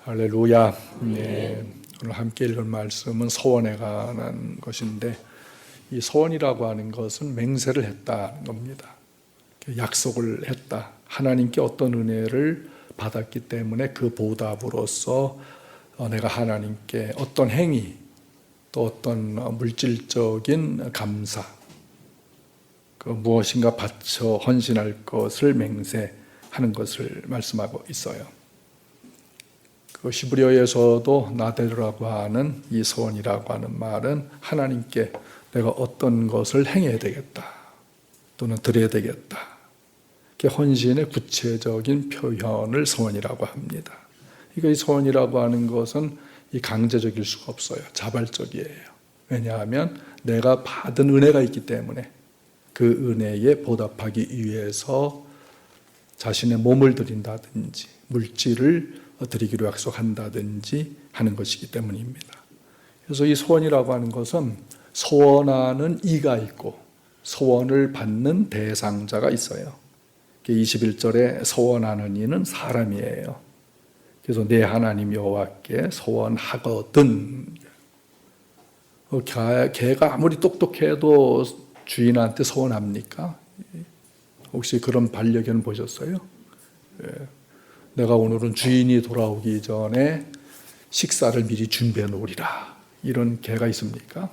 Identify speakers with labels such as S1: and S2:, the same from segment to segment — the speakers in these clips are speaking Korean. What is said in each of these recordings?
S1: 할렐루야. 네, 오늘 함께 읽은 말씀은 소원에 관한 것인데, 이 소원이라고 하는 것은 맹세를 했다는 겁니다. 약속을 했다. 하나님께 어떤 은혜를 받았기 때문에 그 보답으로서 내가 하나님께 어떤 행위, 또 어떤 물질적인 감사, 무엇인가 바쳐 헌신할 것을 맹세하는 것을 말씀하고 있어요. 히브리어에서도 나데르라고 하는 이 소원이라고 하는 말은 하나님께 내가 어떤 것을 행해야 되겠다 또는 드려야 되겠다, 헌신의 구체적인 표현을 소원이라고 합니다. 이 소원이라고 하는 것은 강제적일 수가 없어요. 자발적이에요. 왜냐하면 내가 받은 은혜가 있기 때문에 그 은혜에 보답하기 위해서 자신의 몸을 드린다든지 물질을 드리기로 약속한다든지 하는 것이기 때문입니다. 그래서 이 소원이라고 하는 것은 소원하는 이가 있고 소원을 받는 대상자가 있어요. 21절에 소원하는 이는 사람이에요. 그래서 내 하나님 여호와께 소원하거든. 개가 아무리 똑똑해도 주인한테 소원합니까? 혹시 그런 반려견 보셨어요? 내가 오늘은 주인이 돌아오기 전에 식사를 미리 준비해 놓으리라, 이런 개가 있습니까?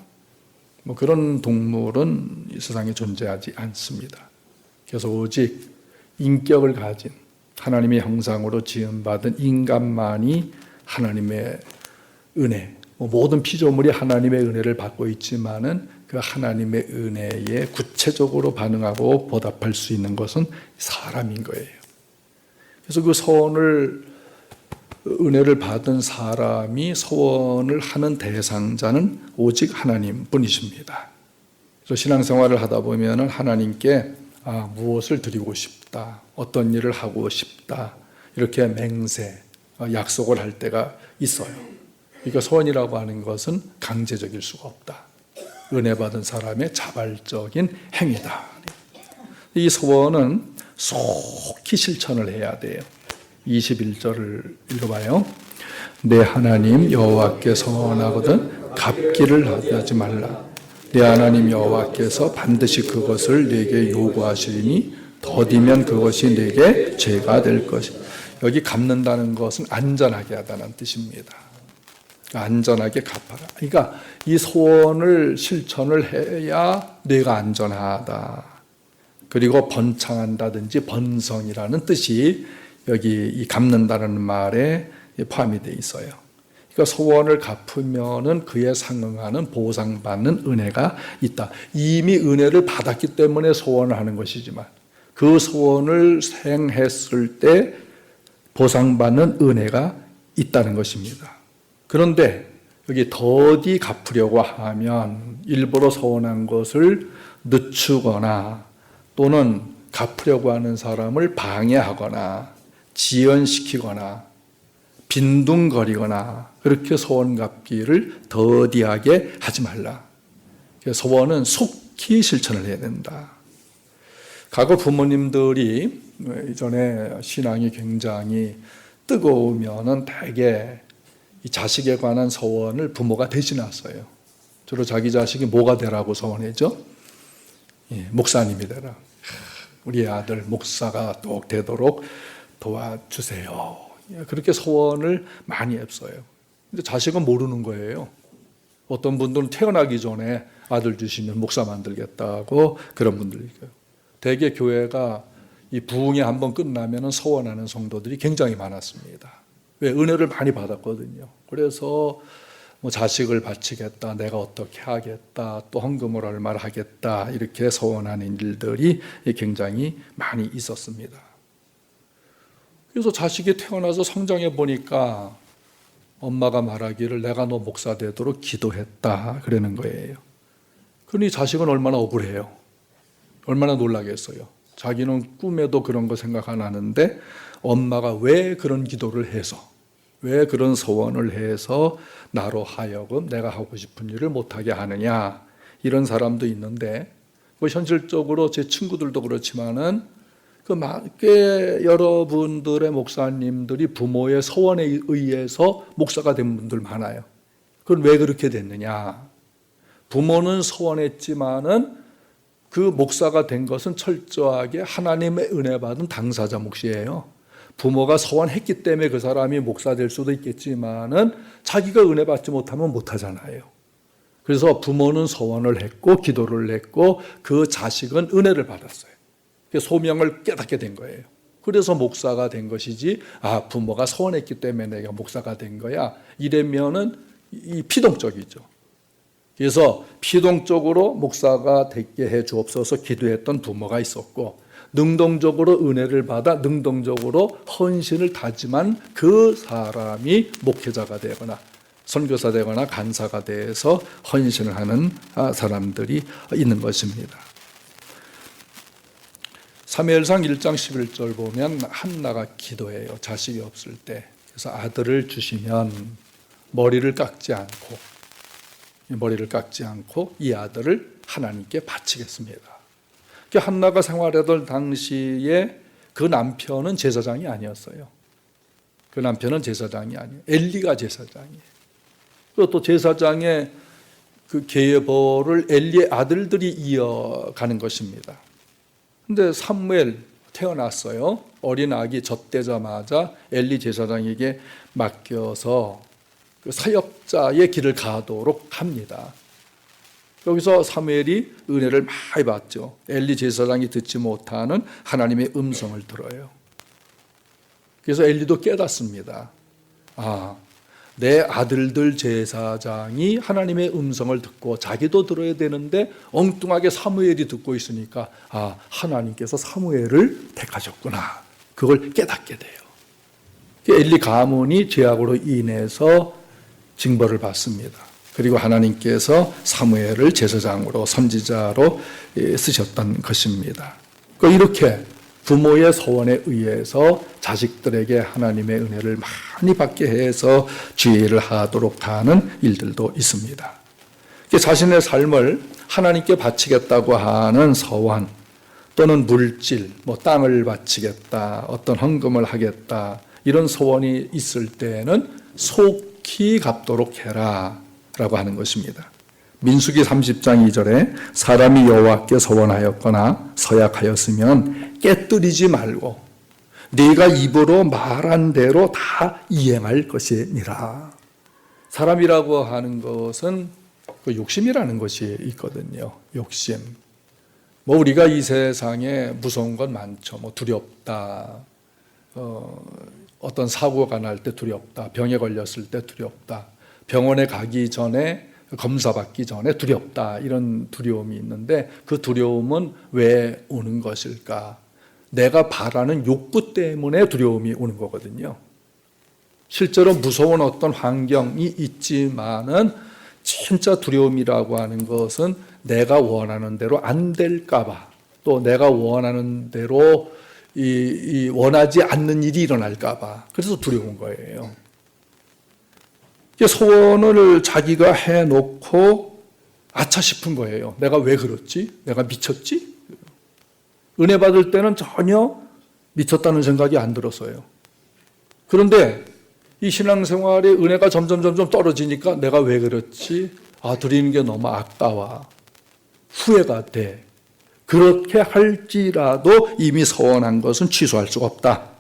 S1: 그런 동물은 이 세상에 존재하지 않습니다. 그래서 오직 인격을 가진 하나님의 형상으로 지음받은 인간만이 하나님의 은혜, 모든 피조물이 하나님의 은혜를 받고 있지만은 그 하나님의 은혜에 구체적으로 반응하고 보답할 수 있는 것은 사람인 거예요. 그래서 그 은혜를 받은 사람이 소원을 하는 대상자는 오직 하나님 뿐이십니다. 그래서 신앙생활을 하다 보면 하나님께 무엇을 드리고 싶다, 어떤 일을 하고 싶다, 이렇게 맹세, 약속을 할 때가 있어요. 그러니까 소원이라고 하는 것은 강제적일 수가 없다. 은혜 받은 사람의 자발적인 행위다. 이 소원은 속히 실천을 해야 돼요. 21절을 읽어봐요. 내 하나님 여호와께 소원하거든 갚기를 하지 말라. 내 하나님 여호와께서 반드시 그것을 내게 요구하시리니 더디면 그것이 내게 죄가 될 것이다. 여기 갚는다는 것은 안전하게 하다는 뜻입니다. 안전하게 갚아라. 그러니까 이 소원을 실천을 해야 내가 안전하다. 그리고 번창한다든지 번성이라는 뜻이 여기 이 갚는다는 말에 포함이 되어 있어요. 그러니까 소원을 갚으면은 그에 상응하는 보상받는 은혜가 있다. 이미 은혜를 받았기 때문에 소원을 하는 것이지만 그 소원을 행했을 때 보상받는 은혜가 있다는 것입니다. 그런데 여기 더디 갚으려고 하면 일부러 소원한 것을 늦추거나 또는 갚으려고 하는 사람을 방해하거나 지연시키거나 빈둥거리거나 그렇게 소원 갚기를 더디하게 하지 말라. 소원은 속히 실천을 해야 된다. 과거 부모님들이 이전에 신앙이 굉장히 뜨거우면은 대개 이 자식에 관한 소원을 부모가 대신했어요. 주로 자기 자식이 뭐가 되라고 소원했죠? 목사님이 되라. 우리 아들 목사가 꼭 되도록 도와주세요. 그렇게 소원을 많이 했어요. 근데 자식은 모르는 거예요. 어떤 분들은 태어나기 전에 아들 주시면 목사 만들겠다고 그런 분들이 있어요. 대개 교회가 이 부흥이 한번 끝나면 소원하는 성도들이 굉장히 많았습니다. 왜? 은혜를 많이 받았거든요. 그래서 자식을 바치겠다, 내가 어떻게 하겠다, 또 헌금을 얼마를 하겠다, 이렇게 소원하는 일들이 굉장히 많이 있었습니다. 그래서 자식이 태어나서 성장해 보니까 엄마가 말하기를 내가 너 목사 되도록 기도했다 그러는 거예요. 그러니 자식은 얼마나 억울해요. 얼마나 놀라겠어요. 자기는 꿈에도 그런 거 생각 안 하는데 엄마가 왜 그런 기도를 해서, 왜 그런 소원을 해서 나로 하여금 내가 하고 싶은 일을 못하게 하느냐, 이런 사람도 있는데 현실적으로 제 친구들도 그렇지만은 꽤 여러분들의 목사님들이 부모의 소원에 의해서 목사가 된 분들 많아요. 그건 왜 그렇게 됐느냐? 부모는 소원했지만은 그 목사가 된 것은 철저하게 하나님의 은혜 받은 당사자 몫이에요. 부모가 소원했기 때문에 그 사람이 목사 될 수도 있겠지만은 자기가 은혜 받지 못하면 못 하잖아요. 그래서 부모는 소원을 했고 기도를 했고 그 자식은 은혜를 받았어요. 소명을 깨닫게 된 거예요. 그래서 목사가 된 것이지, 부모가 소원했기 때문에 내가 목사가 된 거야, 이러면은 이 피동적이죠. 그래서 피동적으로 목사가 되게 해 주옵소서 기도했던 부모가 있었고, 능동적으로 은혜를 받아 능동적으로 헌신을 다짐한 그 사람이 목회자가 되거나 선교사 되거나 간사가 돼서 헌신을 하는 사람들이 있는 것입니다. 사무엘상 1장 11절 보면 한나가 기도해요. 자식이 없을 때. 그래서 아들을 주시면 머리를 깎지 않고 이 아들을 하나님께 바치겠습니다. 한나가 생활하던 당시에 그 남편은 제사장이 아니었어요. 그 남편은 제사장이 아니에요. 엘리가 제사장이에요. 그리고 또 제사장의 그 계보를 엘리의 아들들이 이어가는 것입니다. 근데 사무엘 태어났어요. 어린 아기 젖되자마자 엘리 제사장에게 맡겨서 그 사역자의 길을 가도록 합니다. 여기서 사무엘이 은혜를 많이 받죠. 엘리 제사장이 듣지 못하는 하나님의 음성을 들어요. 그래서 엘리도 깨닫습니다. 내 아들들 제사장이 하나님의 음성을 듣고 자기도 들어야 되는데 엉뚱하게 사무엘이 듣고 있으니까 하나님께서 사무엘을 택하셨구나. 그걸 깨닫게 돼요. 엘리 가문이 죄악으로 인해서 징벌을 받습니다. 그리고 하나님께서 사무엘을 제사장으로 선지자로 쓰셨던 것입니다. 이렇게 부모의 소원에 의해서 자식들에게 하나님의 은혜를 많이 받게 해서 지혜를 하도록 하는 일들도 있습니다. 자신의 삶을 하나님께 바치겠다고 하는 소원 또는 물질, 땅을 바치겠다, 어떤 헌금을 하겠다, 이런 소원이 있을 때는 속히 갚도록 해라 라고 하는 것입니다. 민수기 30장 2절에 사람이 여호와께 소원하였거나 서약하였으면 깨뜨리지 말고 네가 입으로 말한 대로 다 이행할 것이니라. 사람이라고 하는 것은 그 욕심이라는 것이 있거든요. 욕심. 우리가 이 세상에 무서운 건 많죠. 두렵다. 어떤 사고가 날 때 두렵다. 병에 걸렸을 때 두렵다. 병원에 가기 전에 검사받기 전에 두렵다. 이런 두려움이 있는데 그 두려움은 왜 오는 것일까? 내가 바라는 욕구 때문에 두려움이 오는 거거든요. 실제로 무서운 어떤 환경이 있지만은 진짜 두려움이라고 하는 것은 내가 원하는 대로 안 될까 봐, 또 내가 원하는 대로 원하지 않는 일이 일어날까 봐, 그래서 두려운 거예요. 소원을 자기가 해놓고 아차 싶은 거예요. 내가 왜 그렇지? 내가 미쳤지? 은혜 받을 때는 전혀 미쳤다는 생각이 안 들었어요. 그런데 이 신앙생활의 은혜가 점점 떨어지니까 내가 왜 그렇지? 드리는 게 너무 아까워. 후회가 돼. 그렇게 할지라도 이미 서원한 것은 취소할 수가 없다.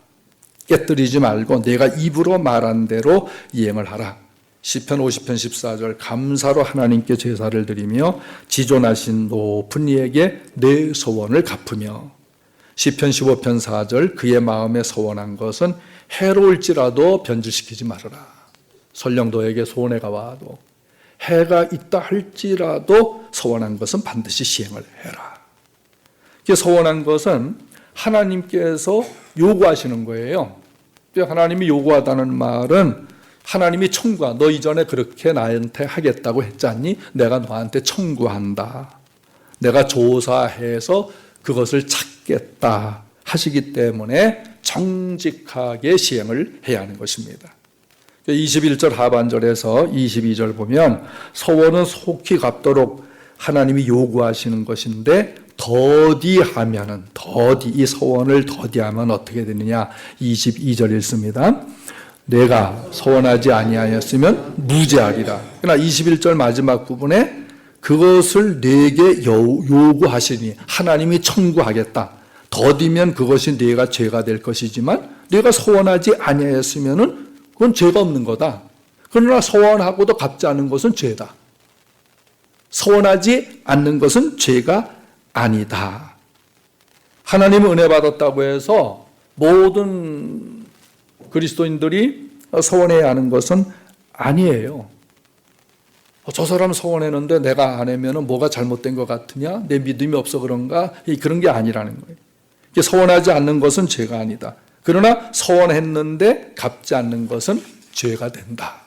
S1: 깨뜨리지 말고 내가 입으로 말한 대로 이행을 하라. 시편 50편 14절 감사로 하나님께 제사를 드리며 지존하신 높은 이에게 내 소원을 갚으며 시편 15편 4절 그의 마음에 소원한 것은 해로울지라도 변질시키지 말아라. 설령도에게 소원해가 와도 해가 있다 할지라도 소원한 것은 반드시 시행을 해라. 소원한 것은 하나님께서 요구하시는 거예요. 하나님이 요구하다는 말은 하나님이 청구한, 너 이전에 그렇게 나한테 하겠다고 했잖니? 내가 너한테 청구한다. 내가 조사해서 그것을 찾겠다 하시기 때문에 정직하게 시행을 해야 하는 것입니다. 21절 하반절에서 22절 보면 소원은 속히 갚도록 하나님이 요구하시는 것인데 더디하면은 이 서원을 더디하면 어떻게 되느냐? 22절 읽습니다. 내가 서원하지 아니하였으면 무죄하리라. 그러나 21절 마지막 부분에 그것을 내게 요구하시니 하나님이 청구하겠다. 더디면 그것이 내가 죄가 될 것이지만 내가 서원하지 아니하였으면은 그건 죄가 없는 거다. 그러나 서원하고도 갚지 않은 것은 죄다. 서원하지 않는 것은 죄가 아니다. 하나님은 은혜 받았다고 해서 모든 그리스도인들이 서원해야 하는 것은 아니에요. 저 사람 서원했는데 내가 안 하면 뭐가 잘못된 것 같으냐? 내 믿음이 없어 그런가? 그런 게 아니라는 거예요. 서원하지 않는 것은 죄가 아니다. 그러나 서원했는데 갚지 않는 것은 죄가 된다.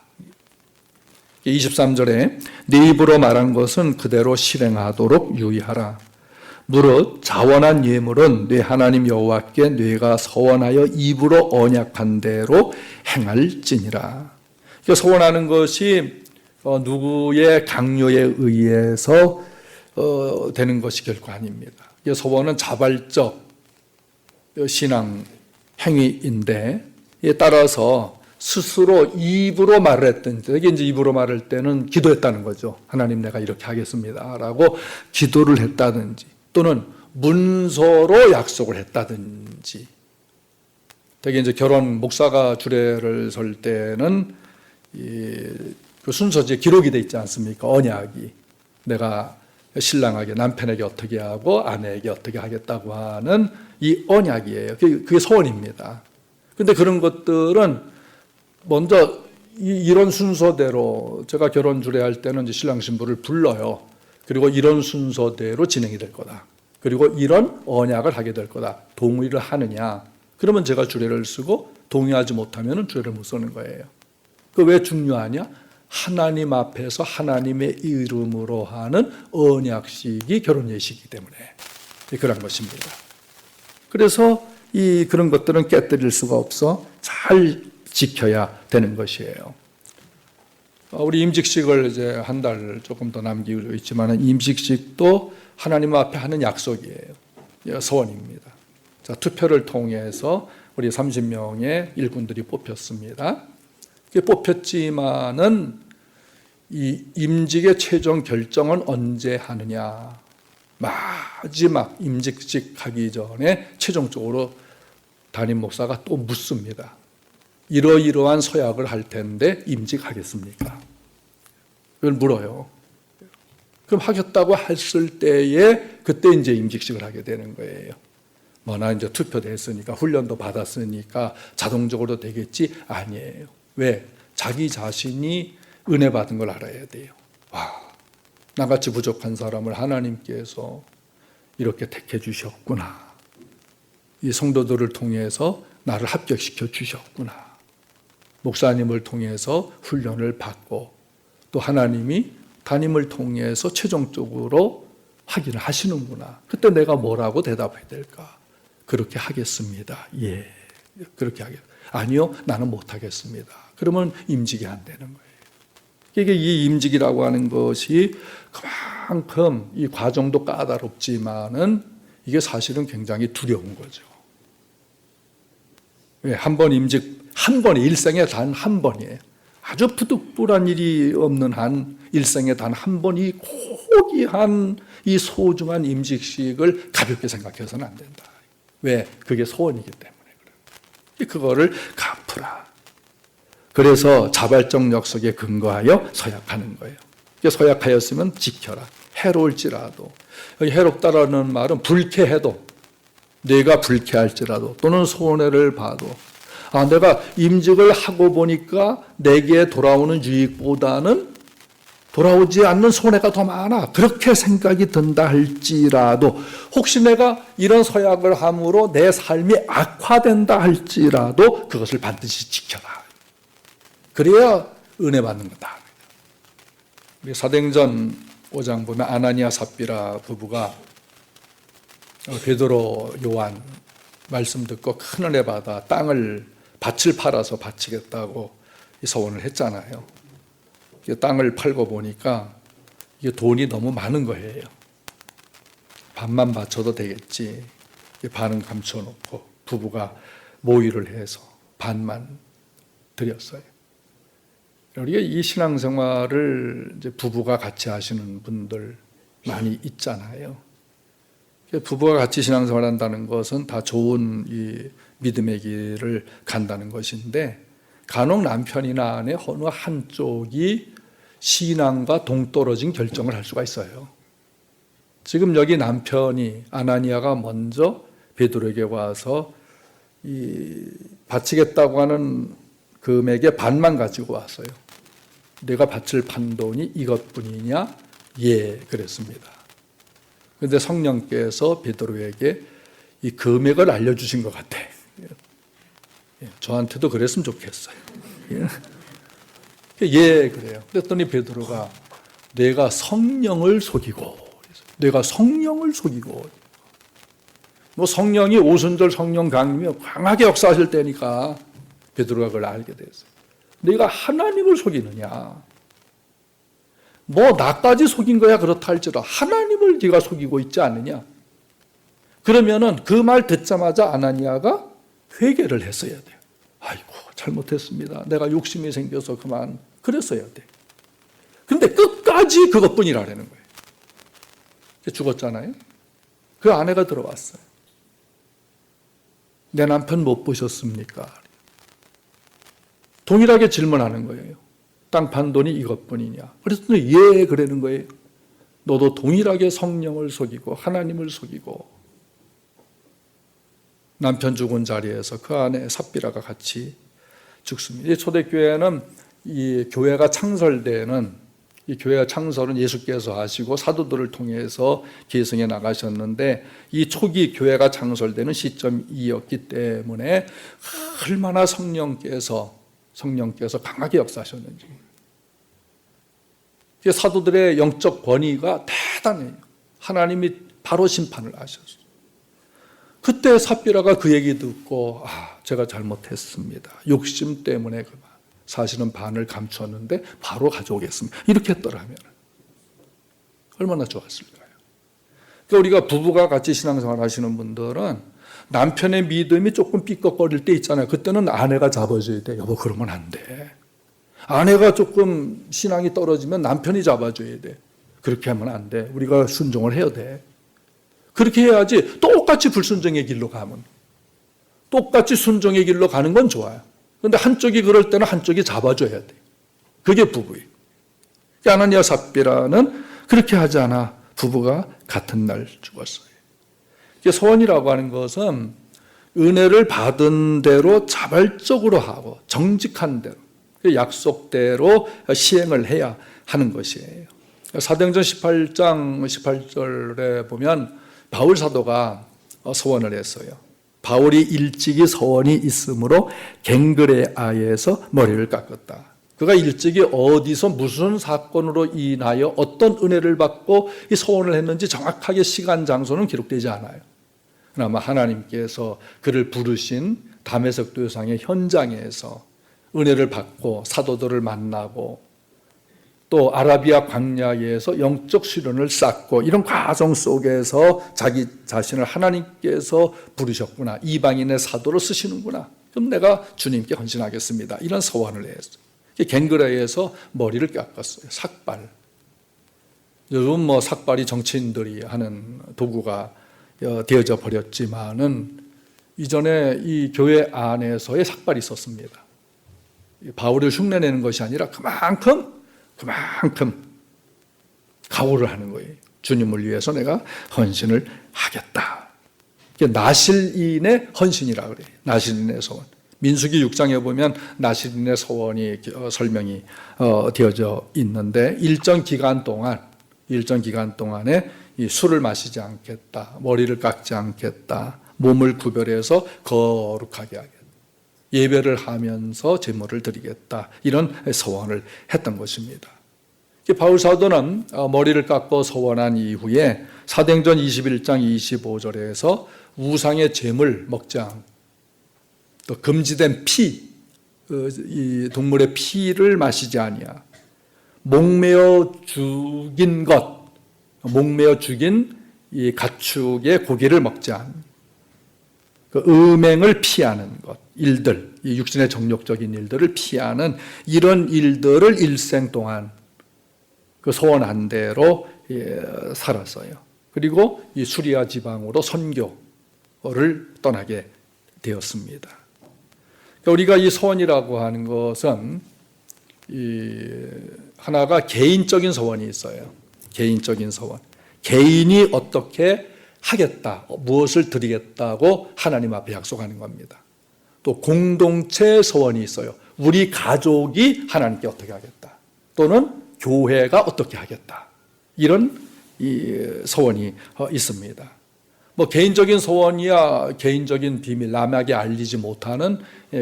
S1: 23절에 네 입으로 말한 것은 그대로 실행하도록 유의하라. 무릇 자원한 예물은 네 하나님 여호와께 네가 서원하여 입으로 언약한 대로 행할지니라. 서원하는 것이 누구의 강요에 의해서 되는 것이 결코 아닙니다. 서원은 자발적 신앙 행위인데 이에 따라서 스스로 입으로 말을 했든지, 이게 이제 입으로 말할 때는 기도했다는 거죠. 하나님 내가 이렇게 하겠습니다라고 기도를 했다든지, 또는 문서로 약속을 했다든지. 되게 이제 결혼 목사가 주례를 설 때는 그 순서지에 기록이 돼 있지 않습니까? 언약이 내가 신랑에게 남편에게 어떻게 하고 아내에게 어떻게 하겠다고 하는 이 언약이에요. 그게 소원입니다. 그런데 그런 것들은 먼저 이런 순서대로 제가 결혼 주례할 때는 이제 신랑 신부를 불러요. 그리고 이런 순서대로 진행이 될 거다. 그리고 이런 언약을 하게 될 거다. 동의를 하느냐? 그러면 제가 주례를 쓰고 동의하지 못하면 주례를 못 쓰는 거예요. 그 왜 중요하냐? 하나님 앞에서 하나님의 이름으로 하는 언약식이 결혼 예식이기 때문에 그런 것입니다. 그래서 그런 것들은 깨뜨릴 수가 없어 잘 지켜야 되는 것이에요. 우리 임직식을 이제 한 달 조금 더 남기고 있지만 임직식도 하나님 앞에 하는 약속이에요. 소원입니다. 자, 투표를 통해서 우리 30명의 일꾼들이 뽑혔습니다. 뽑혔지만은 이 임직의 최종 결정은 언제 하느냐? 마지막 임직식 하기 전에 최종적으로 담임 목사가 또 묻습니다. 이러이러한 서약을 할 텐데 임직하겠습니까? 그걸 물어요. 그럼 하겠다고 했을 때에 그때 이제 임직식을 하게 되는 거예요. 뭐나 이제 투표됐으니까 훈련도 받았으니까 자동적으로 되겠지? 아니에요. 왜? 자기 자신이 은혜 받은 걸 알아야 돼요. 와, 나같이 부족한 사람을 하나님께서 이렇게 택해 주셨구나. 이 성도들을 통해서 나를 합격시켜 주셨구나. 목사님을 통해서 훈련을 받고 또 하나님이 담임을 통해서 최종적으로 확인을 하시는구나. 그때 내가 뭐라고 대답해야 될까? 그렇게 하겠습니다. 예, 그렇게 하겠습니다. 아니요, 나는 못하겠습니다. 그러면 임직이 안 되는 거예요. 이게 이 임직이라고 하는 것이 그만큼 이 과정도 까다롭지만은 이게 사실은 굉장히 두려운 거죠. 왜? 한 번 임직, 한 번에 일생에 단 한 번이에요. 아주 부득불한 일이 없는 한 일생에 단 한 번이 고귀한 이 소중한 임직식을 가볍게 생각해서는 안 된다. 왜? 그게 소원이기 때문에 그래요. 그거를 갚으라. 그래서 자발적 약속에 근거하여 서약하는 거예요. 서약하였으면 지켜라. 해로울지라도. 여기 해롭다라는 말은 불쾌해도, 내가 불쾌할지라도 또는 손해를 봐도, 내가 임직을 하고 보니까 내게 돌아오는 유익보다는 돌아오지 않는 손해가 더 많아. 그렇게 생각이 든다 할지라도, 혹시 내가 이런 서약을 함으로 내 삶이 악화된다 할지라도 그것을 반드시 지켜라. 그래야 은혜 받는 거다. 우리 사도행전 5장 보면 아나니아 삽비라 부부가 베드로 요한 말씀 듣고 큰 은혜 받아 밭을 팔아서 바치겠다고 소원을 했잖아요. 땅을 팔고 보니까 이게 돈이 너무 많은 거예요. 반만 바쳐도 되겠지. 반은 감춰놓고 부부가 모의를 해서 반만 드렸어요. 우리가 이 신앙생활을 이제 부부가 같이 하시는 분들 많이 있잖아요. 부부가 같이 신앙생활한다는 것은 다 좋은 이 믿음의 길을 간다는 것인데, 간혹 남편이나 아내 어느 한쪽이 신앙과 동떨어진 결정을 할 수가 있어요. 지금 여기 남편이 아나니아가 먼저 베드로에게 와서 이 바치겠다고 하는 금액의 반만 가지고 왔어요. 내가 바칠 판돈이 이것뿐이냐? 예, 그랬습니다. 그런데 성령께서 베드로에게 이 금액을 알려주신 것 같아. 저한테도 그랬으면 좋겠어요. 예, 그래요. 그랬더니 베드로가 내가 성령을 속이고, 뭐 성령이 오순절 성령 강림이 강하게 역사하실 때니까 베드로가 그걸 알게 됐어요. 내가 하나님을 속이느냐? 뭐 나까지 속인 거야 그렇다 할지라도 하나님을 네가 속이고 있지 않느냐? 그러면은 그 말 듣자마자 아나니아가 회개를 했어야 돼요. 아이고 잘못했습니다. 내가 욕심이 생겨서 그만 그랬어야 돼. 그런데 끝까지 그것뿐이라는 거예요. 죽었잖아요. 그 아내가 들어왔어요. 내 남편 못 보셨습니까? 동일하게 질문하는 거예요. 땅 판돈이 이것뿐이냐? 그랬더니 예, 그러는 거예요. 너도 동일하게 성령을 속이고 하나님을 속이고. 남편 죽은 자리에서 그 안에 삽비라가 같이 죽습니다. 이 초대교회는 이 교회가 창설되는, 이 교회가 창설은 예수께서 하시고 사도들을 통해서 계승해 나가셨는데, 이 초기 교회가 창설되는 시점이었기 때문에 얼마나 성령께서 강하게 역사하셨는지. 사도들의 영적 권위가 대단해요. 하나님이 바로 심판을 하셨어요. 그때 삽비라가 그 얘기 듣고 제가 잘못했습니다. 욕심 때문에 그만. 사실은 반을 감추었는데 바로 가져오겠습니다. 이렇게 했더라면 얼마나 좋았을까요? 그러니까 우리가 부부가 같이 신앙생활 하시는 분들은 남편의 믿음이 조금 삐걱거릴 때 있잖아요. 그때는 아내가 잡아줘야 돼. 여보 그러면 안 돼. 아내가 조금 신앙이 떨어지면 남편이 잡아줘야 돼. 그렇게 하면 안 돼. 우리가 순종을 해야 돼. 그렇게 해야지. 똑같이 불순종의 길로 가면, 똑같이 순종의 길로 가는 건 좋아요. 그런데 한쪽이 그럴 때는 한쪽이 잡아줘야 돼. 그게 부부예요. 아나니아 삽비라는 그렇게 하지 않아 부부가 같은 날 죽었어요. 소원이라고 하는 것은 은혜를 받은 대로 자발적으로 하고 정직한 대로 약속대로 시행을 해야 하는 것이에요. 사도행전 18장 18절에 보면 바울 사도가 서원을 했어요. 바울이 일찍이 서원이 있으므로 갱그레아에서 머리를 깎았다. 그가 일찍이 어디서 무슨 사건으로 인하여 어떤 은혜를 받고 이 서원을 했는지 정확하게 시간 장소는 기록되지 않아요. 그나마 하나님께서 그를 부르신 다메섹 도상의 현장에서 은혜를 받고 사도들을 만나고 또 아라비아 광야에서 영적 수련을 쌓고 이런 과정 속에서 자기 자신을 하나님께서 부르셨구나. 이방인의 사도로 쓰시는구나. 그럼 내가 주님께 헌신하겠습니다. 이런 서원을 했어요. 갱그레에서 머리를 깎았어요. 삭발. 요즘 삭발이 정치인들이 하는 도구가 되어져 버렸지만은 이전에 이 교회 안에서의 삭발이 있었습니다. 바울을 흉내내는 것이 아니라 그만큼 각오를 하는 거예요. 주님을 위해서 내가 헌신을 하겠다. 이게 나실인의 헌신이라고 그래요. 나실인의 서원. 민수기 6장에 보면 나실인의 서원이 설명이 되어져 있는데 일정 기간 동안에 이 술을 마시지 않겠다. 머리를 깎지 않겠다. 몸을 구별해서 거룩하게 하겠다. 예배를 하면서 제물을 드리겠다. 이런 서원을 했던 것입니다. 바울 사도는 머리를 깎고 서원한 이후에 사도행전 21장 25절에서 우상의 제물 먹지 않고 또 금지된 피, 이 동물의 피를 마시지 아니하. 목매어 죽인 것, 목매어 죽인 이 가축의 고기를 먹지 않는 그 음행을 피하는 것, 일들, 이 육신의 정욕적인 일들을 피하는 이런 일들을 일생 동안 그 소원한 대로 살았어요. 그리고 이 수리아 지방으로 선교를 떠나게 되었습니다. 그러니까 우리가 이 소원이라고 하는 것은 하나가 개인적인 소원이 있어요. 개인적인 소원. 개인이 어떻게 하겠다, 무엇을 드리겠다고 하나님 앞에 약속하는 겁니다. 또 공동체 소원이 있어요. 우리 가족이 하나님께 어떻게 하겠다. 또는 교회가 어떻게 하겠다. 이런 소원이 있습니다. 뭐 개인적인 소원이야 개인적인 비밀, 남에게 알리지 못하는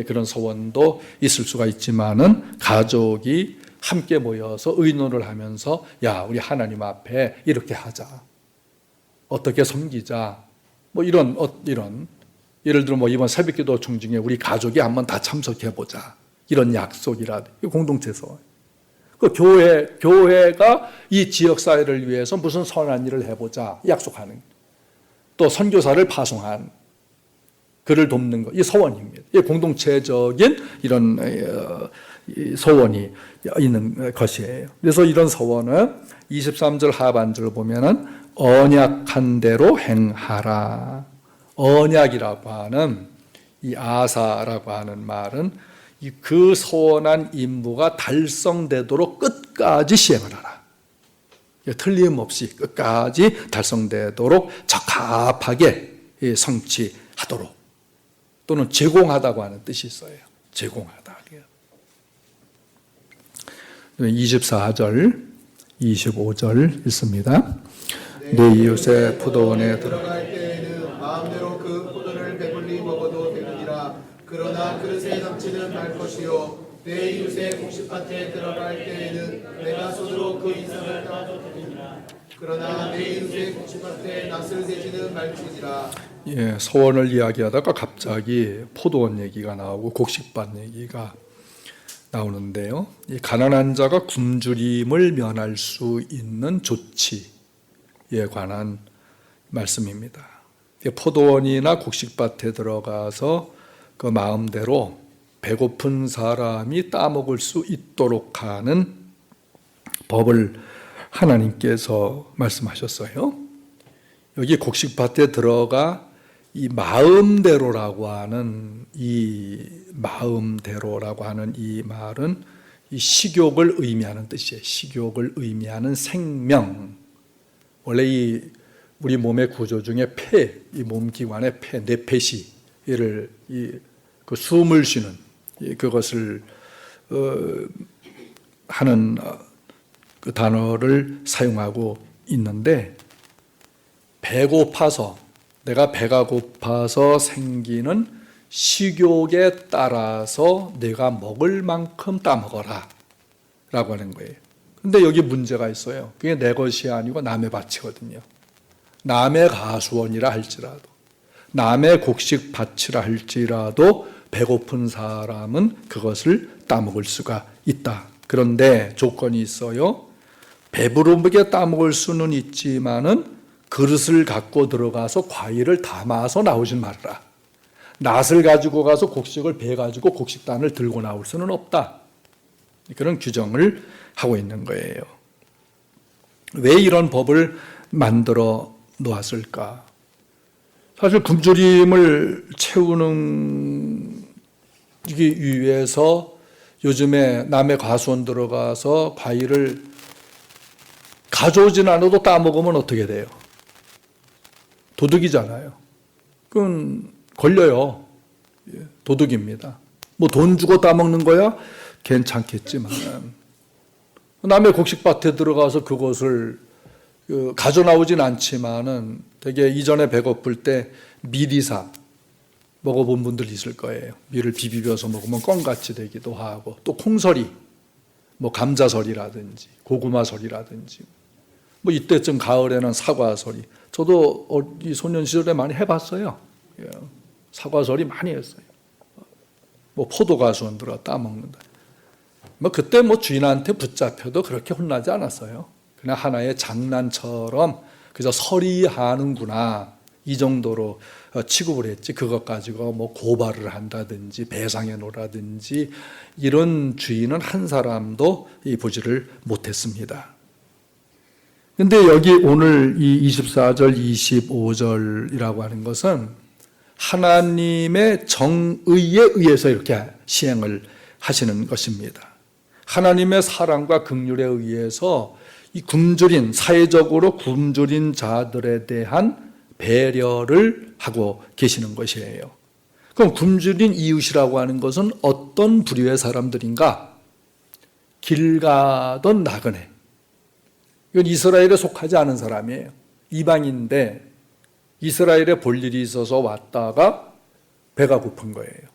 S1: 그런 소원도 있을 수가 있지만은 가족이 함께 모여서 의논을 하면서 야, 우리 하나님 앞에 이렇게 하자. 어떻게 섬기자. 뭐 이런 예를 들어 뭐 이번 새벽기도 중중에 우리 가족이 한번 다 참석해 보자. 이런 약속이라든지 공동체 소원. 그 교회가 이 지역 사회를 위해서 무슨 선한 일을 해보자 약속하는. 또 선교사를 파송한 그를 돕는 것, 이 소원입니다. 이 공동체적인 이런 소원이 있는 것이에요. 그래서 이런 소원은 23절 하반절을 보면은 언약한 대로 행하라. 언약이라고 하는 이 아사라고 하는 말은 그 소원한 임무가 달성되도록 끝까지 시행을 하라. 틀림없이 끝까지 달성되도록 적합하게 성취하도록 또는 제공하다고 하는 뜻이 있어요. 제공하다. 24절, 25절 있습니다. 내 이웃의 포도원에
S2: 들어갈 때에는 마음대로 그 포도를 배불리 먹어도 되느니라. 그러나 그릇에 담지는 말 것이요 내 이웃의 곡식밭에 들어갈 때에는 내가 손으로 그 이삭을 따도 되느니라. 그러나 내 이웃의 곡식밭에 낫을 대지는 말지니라.
S1: 소원을 이야기하다가 갑자기 포도원 얘기가 나오고 곡식밭 얘기가 나오는데요. 이 가난한 자가 굶주림을 면할 수 있는 조치에 관한 말씀입니다. 포도원이나 곡식밭에 들어가서 그 마음대로 배고픈 사람이 따먹을 수 있도록 하는 법을 하나님께서 말씀하셨어요. 여기 곡식밭에 들어가 이 마음대로라고 하는 이 말은 이 식욕을 의미하는 뜻이에요. 식욕을 의미하는 생명. 원래 이 우리 몸의 구조 중에 폐, 이 몸기관의 폐, 네페시를 그 숨을 쉬는 그것을 하는 그 단어를 사용하고 있는데 내가 배가 고파서 생기는 식욕에 따라서 내가 먹을 만큼 따먹어라 라고 하는 거예요. 근데 여기 문제가 있어요. 그게 내 것이 아니고 남의 밭이거든요. 남의 가수원이라 할지라도 남의 곡식밭이라 할지라도 배고픈 사람은 그것을 따먹을 수가 있다. 그런데 조건이 있어요. 배부르게 따먹을 수는 있지만은 그릇을 갖고 들어가서 과일을 담아서 나오진 말아라. 낫을 가지고 가서 곡식을 베가지고 곡식단을 들고 나올 수는 없다. 그런 규정을 하고 있는 거예요. 왜 이런 법을 만들어 놓았을까? 사실 굶주림을 채우는 위해서 요즘에 남의 가수원 들어가서 과일을 가져오진 않아도 따먹으면 어떻게 돼요? 도둑이잖아요. 그건 걸려요. 도둑입니다. 뭐 돈 주고 따먹는 거야? 괜찮겠지만 남의 곡식밭에 들어가서 그것을 가져 나오진 않지만은 되게 이전에 배고플 때 미리사 먹어본 분들 있을 거예요. 밀을 비비벼서 먹으면 껌같이 되기도 하고 또 콩설이, 뭐 감자설이라든지 고구마설이라든지 뭐 이때쯤 가을에는 사과설이. 저도 이 소년 시절에 많이 해봤어요. 사과설이 많이 했어요. 뭐 포도가수원 들어 따먹는다. 그때 주인한테 붙잡혀도 그렇게 혼나지 않았어요. 그냥 하나의 장난처럼 그저 서리하는구나 이 정도로 취급을 했지, 그것 가지고 고발을 한다든지 배상해 놓으라든지 이런 주인은 한 사람도 보지를 못했습니다. 근데 여기 오늘 이 24절, 25절이라고 하는 것은 하나님의 정의에 의해서 이렇게 시행을 하시는 것입니다. 하나님의 사랑과 긍휼에 의해서 이 굶주린, 사회적으로 굶주린 자들에 대한 배려를 하고 계시는 것이에요. 그럼 굶주린 이웃이라고 하는 것은 어떤 부류의 사람들인가? 길 가던 나그네. 이건 이스라엘에 속하지 않은 사람이에요. 이방인인데 이스라엘에 볼 일이 있어서 왔다가 배가 고픈 거예요.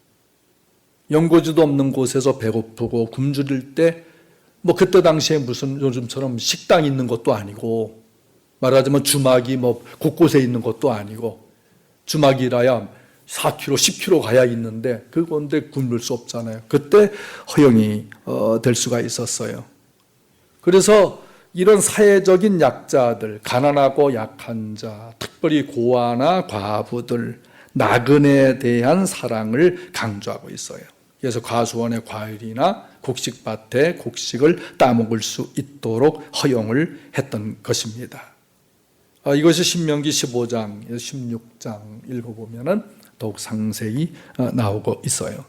S1: 연고지도 없는 곳에서 배고프고 굶주릴 때 그때 당시에 무슨 요즘처럼 식당 있는 것도 아니고, 말하자면 주막이 곳곳에 있는 것도 아니고, 주막이라야 4km, 10km 가야 있는데 그건데 굶을 수 없잖아요. 그때 허용이 될 수가 있었어요. 그래서 이런 사회적인 약자들, 가난하고 약한 자, 특별히 고아나 과부들, 나그네에 대한 사랑을 강조하고 있어요. 그래서 과수원의 과일이나 곡식밭에 곡식을 따먹을 수 있도록 허용을 했던 것입니다. 이것이 신명기 15장, 16장 읽어보면 더욱 상세히 나오고 있어요.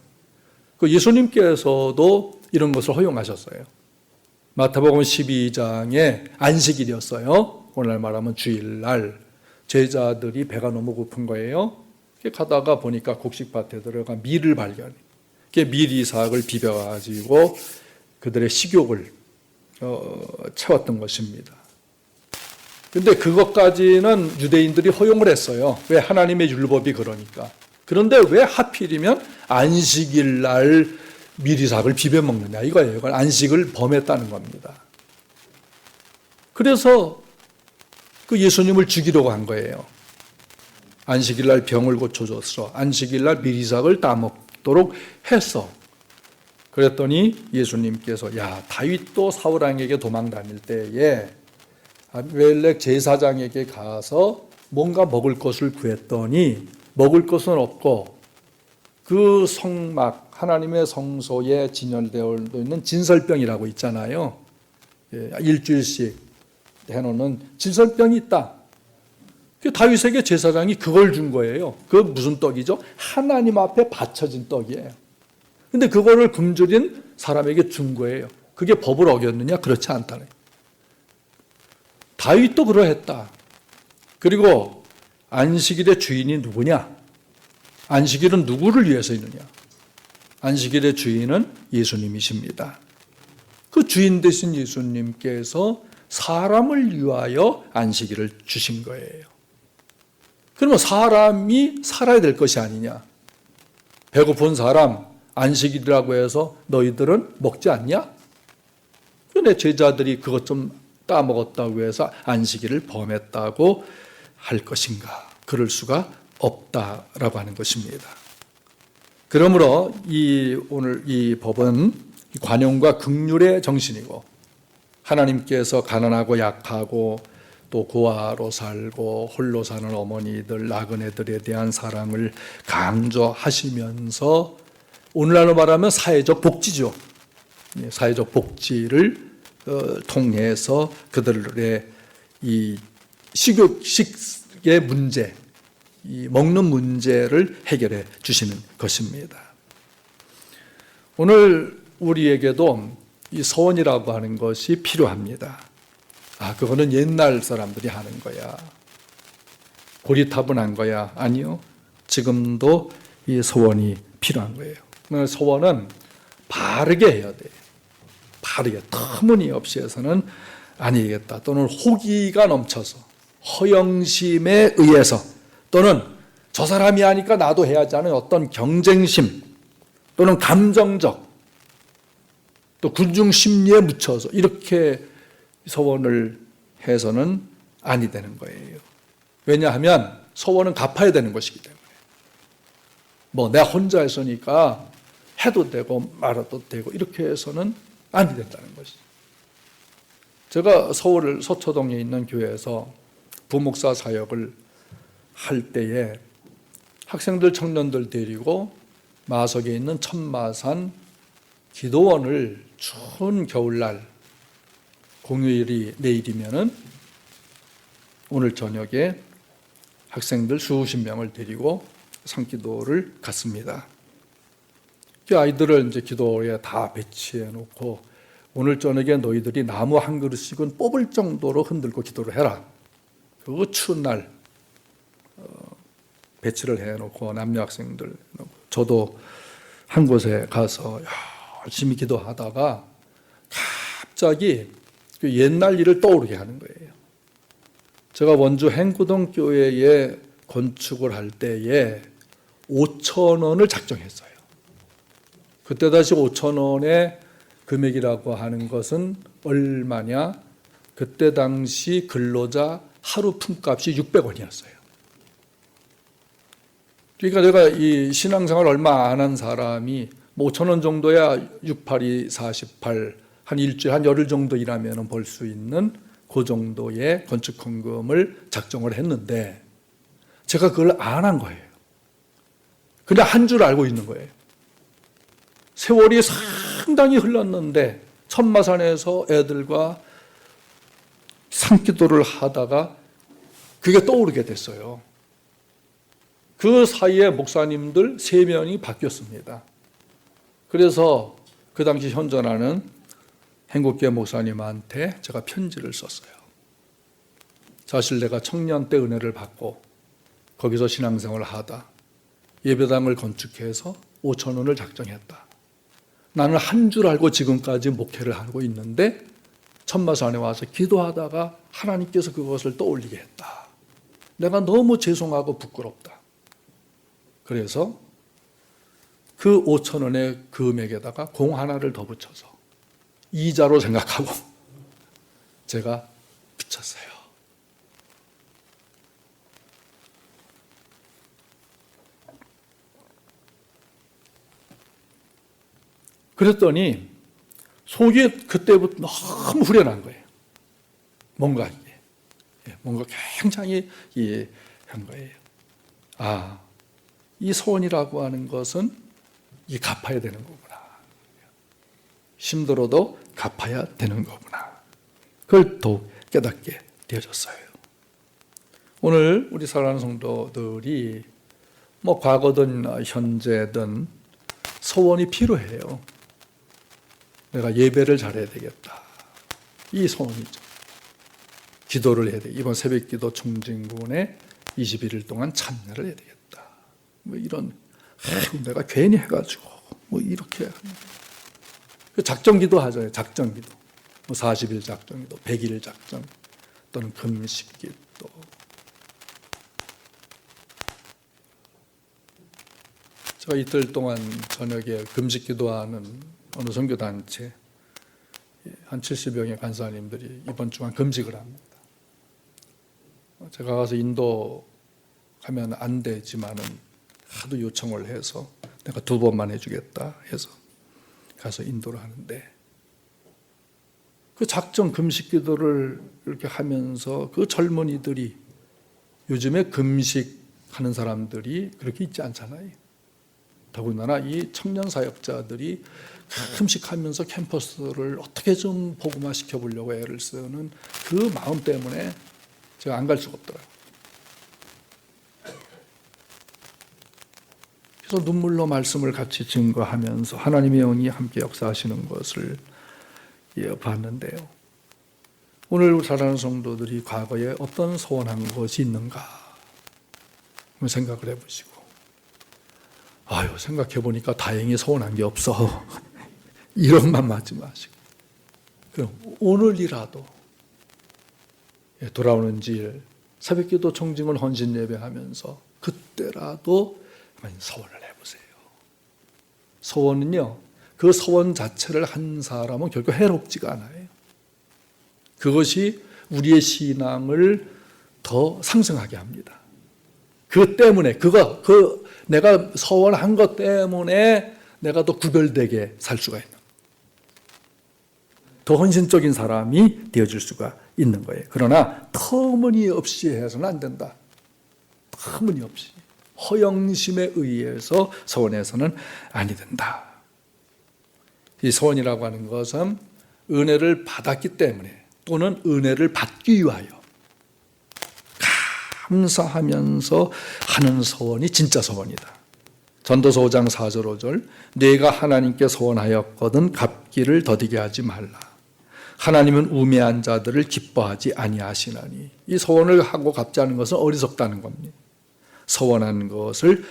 S1: 예수님께서도 이런 것을 허용하셨어요. 마태복음 12장에 안식일이었어요. 오늘 말하면 주일날 제자들이 배가 너무 고픈 거예요. 가다가 보니까 곡식밭에 들어가 밀을 발견해. 밀 이삭을 비벼가지고 그들의 식욕을 채웠던 것입니다. 그런데 그것까지는 유대인들이 허용을 했어요. 왜? 하나님의 율법이 그러니까. 그런데 왜 하필이면 안식일 날 밀이삭을 비벼 먹느냐 이거예요. 이걸 안식을 범했다는 겁니다. 그래서 그 예수님을 죽이려고 한 거예요. 안식일 날 병을 고쳐줬어. 안식일 날 밀이삭을 따먹도록 했어. 그랬더니 예수님께서 다윗도 사울 왕에게 도망 다닐 때에 아비멜렉 제사장에게 가서 뭔가 먹을 것을 구했더니 먹을 것은 없고 그 성막, 하나님의 성소에 진열되어 있는 진설병이라고 있잖아요. 일주일씩 해놓는 진설병이 있다. 다윗에게 제사장이 그걸 준 거예요. 그 무슨 떡이죠? 하나님 앞에 바쳐진 떡이에요. 근데 그거를 굶주린 사람에게 준 거예요. 그게 법을 어겼느냐? 그렇지 않다네. 다윗도 그러했다. 그리고 안식일의 주인이 누구냐? 안식일은 누구를 위해서 있느냐? 안식일의 주인은 예수님이십니다. 그 주인 되신 예수님께서 사람을 위하여 안식일을 주신 거예요. 그러면 사람이 살아야 될 것이 아니냐? 배고픈 사람 안식일이라고 해서 너희들은 먹지 않냐? 내 제자들이 그것 좀 따먹었다고 해서 안식일을 범했다고 할 것인가? 그럴 수가 없다라고 하는 것입니다. 그러므로 오늘 이 법은 관용과 긍휼의 정신이고, 하나님께서 가난하고 약하고 또 고아로 살고 홀로 사는 어머니들, 나그네들에 대한 사랑을 강조하시면서 오늘날로 말하면 사회적 복지죠. 사회적 복지를 통해서 그들의 이 식의 문제, 이 먹는 문제를 해결해 주시는 것입니다. 오늘 우리에게도 이 서원이라고 하는 것이 필요합니다. 그거는 옛날 사람들이 하는 거야. 고리타분한 거야. 아니요. 지금도 이 서원이 필요한 거예요. 서원은 바르게 해야 돼요. 바르게, 터무니없이 해서는 아니겠다. 또는 호기가 넘쳐서, 허영심에 의해서, 또는 저 사람이 하니까 나도 해야지 하는 어떤 경쟁심, 또는 감정적, 또 군중심리에 묻혀서 이렇게 서원을 해서는 아니 되는 거예요. 왜냐하면 서원은 갚아야 되는 것이기 때문에. 내가 혼자 했으니까 해도 되고 말아도 되고 이렇게 해서는 아니 된다는 것이죠. 제가 서울 서초동에 있는 교회에서 부목사 사역을 할 때에 학생들 청년들 데리고 마석에 있는 천마산 기도원을 추운 겨울날 공휴일이 내일이면은 오늘 저녁에 학생들 수십 명을 데리고 산기도를 갔습니다. 그 아이들을 이제 기도에 다 배치해 놓고 오늘 저녁에 너희들이 나무 한 그릇씩은 뽑을 정도로 흔들고 기도를 해라. 그 추운 날 배치를 해 놓고 남녀 학생들, 저도 한 곳에 가서 열심히 기도하다가 갑자기 그 옛날 일을 떠오르게 하는 거예요. 제가 원주 행구동 교회에 건축을 할 때에 5,000원을 작정했어요. 그때 다시 5,000원의 금액이라고 하는 것은 얼마냐? 그때 당시 근로자 하루 품값이 600원이었어요. 그러니까 내가 이 신앙생활 얼마 안 한 사람이 뭐 5,000원 정도야 6, 8, 2, 48, 한 일주일, 한 열흘 정도 일하면 벌 수 있는 그 정도의 건축헌금을 작정을 했는데 제가 그걸 안 한 거예요. 그냥 한 줄 알고 있는 거예요. 세월이 상당히 흘렀는데 천마산에서 애들과 산기도를 하다가 그게 떠오르게 됐어요. 그 사이에 목사님들 3명이 바뀌었습니다. 그래서 그 당시 현존하는 행국교회 목사님한테 제가 편지를 썼어요. 사실 내가 청년 때 은혜를 받고 거기서 신앙생활을 하다 예배당을 건축해서 5,000원을 작정했다. 나는 한 줄 알고 지금까지 목회를 하고 있는데 천마산에 와서 기도하다가 하나님께서 그것을 떠올리게 했다. 내가 너무 죄송하고 부끄럽다. 그래서 그 5,000원의 금액에다가 공 하나를 더 붙여서 이자로 생각하고 제가 붙였어요. 그랬더니 속이 그때부터 너무 후련한 거예요. 뭔가 이게 뭔가 굉장히 한 거예요. 아, 이 소원이라고 하는 것은 이 갚아야 되는 거구나. 힘들어도 갚아야 되는 거구나. 그걸 더욱 깨닫게 되어졌어요. 오늘 우리 사랑하는 성도들이 뭐 과거든 현재든 소원이 필요해요. 내가 예배를 잘해야 되겠다. 이 소원이죠. 기도를 해야 돼. 이번 새벽기도 총진군에 21일 동안 참여를 해야 되겠다. 뭐 이런 내가 괜히 해가지고 뭐 이렇게 작정기도 하잖아요. 작정기도. 뭐 40일 작정기도, 100일 작정 또는 금식기도. 제가 이틀 동안 저녁에 금식기도하는 어느 선교단체 한 70명의 간사님들이 이번 주간 금식을 합니다. 제가 가서 인도 가면 안 되지만은 하도 요청을 해서 내가 2번만 해주겠다 해서 가서 인도를 하는데 그 작정 금식 기도를 이렇게 하면서 그 젊은이들이 요즘에 금식하는 사람들이 그렇게 있지 않잖아요. 더군다나 이 청년 사역자들이 금식하면서 캠퍼스를 어떻게 좀 복음화 시켜보려고 애를 쓰는 그 마음 때문에 제가 안 갈 수가 없더라고요. 그래서 눈물로 말씀을 같이 증거하면서 하나님의 영이 함께 역사하시는 것을 봤는데요. 오늘 사랑하는 성도들이 과거에 어떤 소원한 것이 있는가 생각을 해보시고 생각해보니까 다행히 소원한 게 없어. 이런만 맞지 마시고 그럼 오늘이라도 돌아오는 질 새벽기도 총징을 헌신 예배하면서 그때라도 소원을 해보세요. 소원은요, 그 소원 자체를 한 사람은 결코 해롭지가 않아요. 그것이 우리의 신앙을 더 상승하게 합니다. 그 때문에 내가 소원한 것 때문에 내가 더 구별되게 살 수가 있는. 더 헌신적인 사람이 되어줄 수가 있는 거예요. 그러나 터무니없이 해서는 안 된다. 터무니없이 허영심에 의해서 서원해서는 아니 된다. 이 서원이라고 하는 것은 은혜를 받았기 때문에 또는 은혜를 받기 위하여 감사하면서 하는 서원이 진짜 서원이다. 전도서 5장 4절 5절 내가 하나님께 서원하였거든 갚기를 더디게 하지 말라. 하나님은 우매한 자들을 기뻐하지 아니하시나니. 이 서원을 하고 갚지 않은 것은 어리석다는 겁니다. 서원한 것을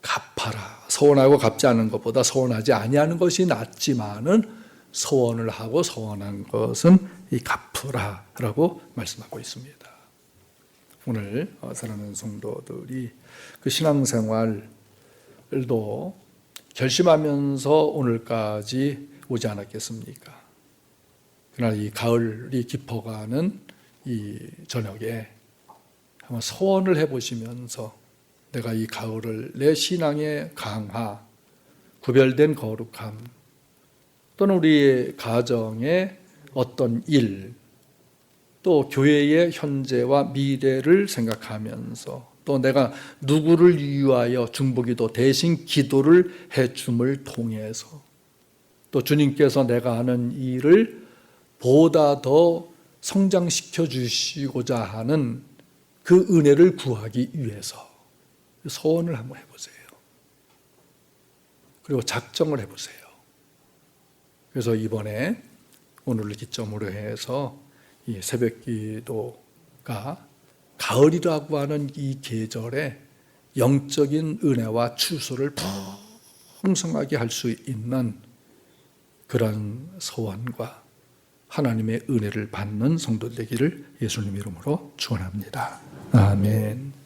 S1: 갚아라. 서원하고 갚지 않은 것보다 서원하지 아니하는 것이 낫지만은 서원을 하고 서원한 것은 이 갚으라라고 말씀하고 있습니다. 오늘 사랑하는 성도들이 그 신앙생활도 결심하면서 오늘까지 오지 않았겠습니까? 그러나 이 가을이 깊어가는 이 저녁에 한번 소원을 해보시면서 내가 이 가을을 내 신앙의 강화, 구별된 거룩함, 또는 우리 가정의 어떤 일, 또 교회의 현재와 미래를 생각하면서 또 내가 누구를 위하여 중보기도 대신 기도를 해줌을 통해서 또 주님께서 내가 하는 일을 보다 더 성장시켜 주시고자 하는 그 은혜를 구하기 위해서 소원을 한번 해보세요. 그리고 작정을 해보세요. 그래서 이번에 오늘을 기점으로 해서 이 새벽 기도가 가을이라고 하는 이 계절에 영적인 은혜와 추수를 풍성하게 할 수 있는 그런 소원과 하나님의 은혜를 받는 성도 되기를 예수님 이름으로 축원합니다. 아멘.